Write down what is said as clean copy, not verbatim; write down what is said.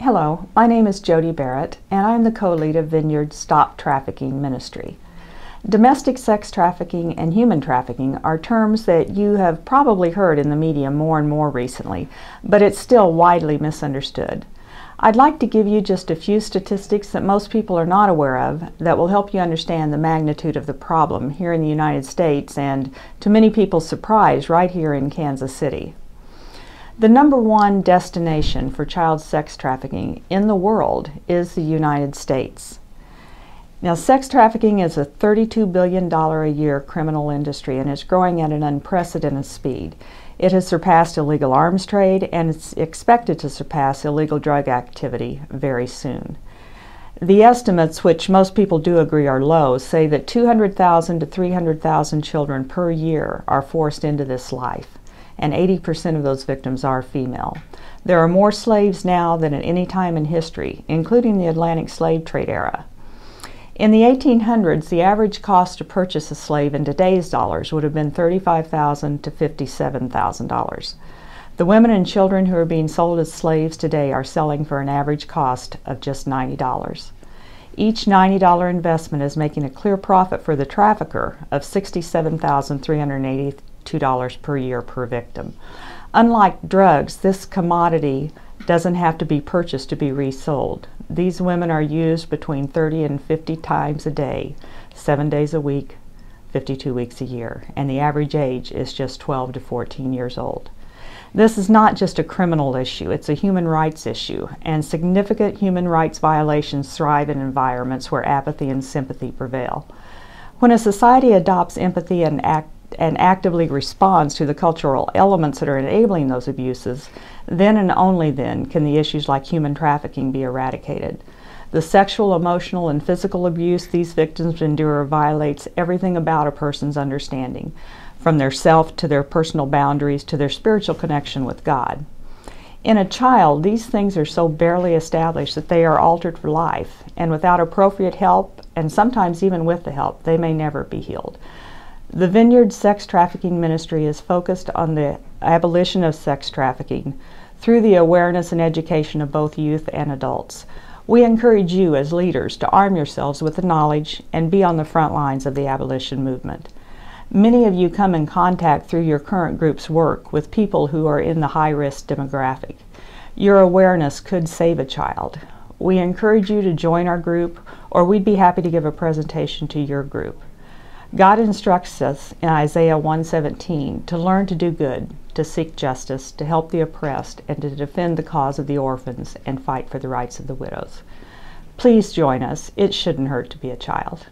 Hello, my name is Jody Barrett, and I'm the co-lead of Vineyard's S.T.O.P Trafficking Ministry. Domestic sex trafficking and human trafficking are terms that you have probably heard in the media more and more recently, but it's still widely misunderstood. I'd like to give you just a few statistics that most people are not aware of that will help you understand the magnitude of the problem here in the United States and, to many people's surprise, right here in Kansas City. The #1 destination for child sex trafficking in the world is the United States. Now, sex trafficking is a $32 billion a year criminal industry, and it's growing at an unprecedented speed. It has surpassed illegal arms trade, and it's expected to surpass illegal drug activity very soon. The estimates, which most people do agree are low, say that 200,000 to 300,000 children per year are forced into this life, and 80% of those victims are female. There are more slaves now than at any time in history, including the Atlantic slave trade era. In the 1800s, the average cost to purchase a slave in today's dollars would have been $35,000 to $57,000. The women and children who are being sold as slaves today are selling for an average cost of just $90. Each $90 investment is making a clear profit for the trafficker of $67,382 per year per victim. Unlike drugs, this commodity doesn't have to be purchased to be resold. These women are used between 30 and 50 times a day, 7 days a week, 52 weeks a year, and the average age is just 12 to 14 years old. This is not just a criminal issue, it's a human rights issue, and significant human rights violations thrive in environments where apathy and sympathy prevail. When a society adopts empathy and actively responds to the cultural elements that are enabling those abuses, then and only then can the issues like human trafficking be eradicated. The sexual, emotional, and physical abuse these victims endure violates everything about a person's understanding, from their self to their personal boundaries to their spiritual connection with God. In a child, these things are so barely established that they are altered for life, and without appropriate help, and sometimes even with the help, they may never be healed. The Vineyard Sex Trafficking Ministry is focused on the abolition of sex trafficking through the awareness and education of both youth and adults. We encourage you as leaders to arm yourselves with the knowledge and be on the front lines of the abolition movement. Many of you come in contact through your current group's work with people who are in the high-risk demographic. Your awareness could save a child. We encourage you to join our group, or we'd be happy to give a presentation to your group. God instructs us in Isaiah 1:17 to learn to do good, to seek justice, to help the oppressed, and to defend the cause of the orphans and fight for the rights of the widows. Please join us. It shouldn't hurt to be a child.